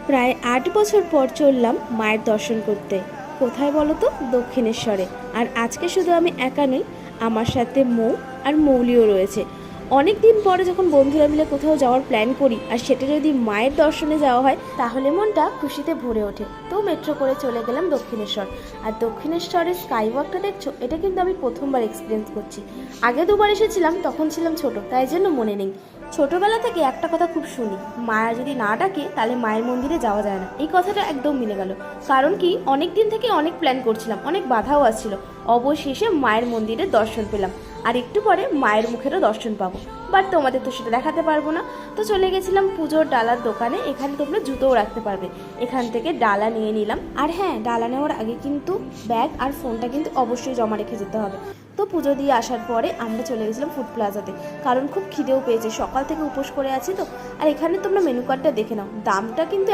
প্রায় ৮ বছর পর চললাম মায়ের দর্শন করতে। কোথায় বলো তো? দক্ষিণেশ্বরে। আর আজকে শুধু আমি একা নই, আমার সাথে মৌ আর মৌলিও রয়েছে। অনেক দিন পরে যখন বন্ধুরা মিলে কোথাও যাওয়ার প্ল্যান করি আর সেটা যদি মায়ের দর্শনে যাওয়া হয় তাহলে মনটা খুশিতে ভরে ওঠে। তো মেট্রো করে চলে গেলাম দক্ষিণেশ্বর। আর দক্ষিণেশ্বরের স্কাই ওয়াকটা দেখছো, এটা কিন্তু আমি প্রথমবার এক্সপিরিয়েন্স করছি। আগে দুবার এসেছিলাম, তখন ছিলাম ছোট, তাই জন্য মনে নেই। ছোটবেলা থেকে একটা কথা খুব শুনি, মায়া যদি না ডাকে তাহলে মায়ের মন্দিরে যাওয়া যায় না। এই কথাটা একদম মিলে গেল। কারণ কি, অনেক দিন থেকে অনেক প্ল্যান করছিলাম, অনেক বাধাও আসছিল। অবশেষে মায়ের মন্দিরে দর্শন পেলাম। আর একটু পরে মায়ের মুখেরও দর্শন পাবো, বাট তোমাদের তো সেটা দেখাতে পারবো না। তো চলে গেছিলাম পুজোর ডালার দোকানে। এখানে তোমরা জুতোও রাখতে পারবে। এখান থেকে ডালা নিয়ে নিলাম। আর হ্যাঁ, ডালা নেওয়ার আগে কিন্তু ব্যাগ আর ফোনটা কিন্তু অবশ্যই জমা রেখে যেতে হবে। তো পুজো দিয়ে আসার পরে আমরা চলে গেছিলাম ফুড প্লাজাতে, কারণ খুব খিদেও পেয়েছে, সকাল থেকে উপোস করে আছি তো। আর এখানে তোমরা মেনু কার্ডটা দেখে নাও, দামটা কিন্তু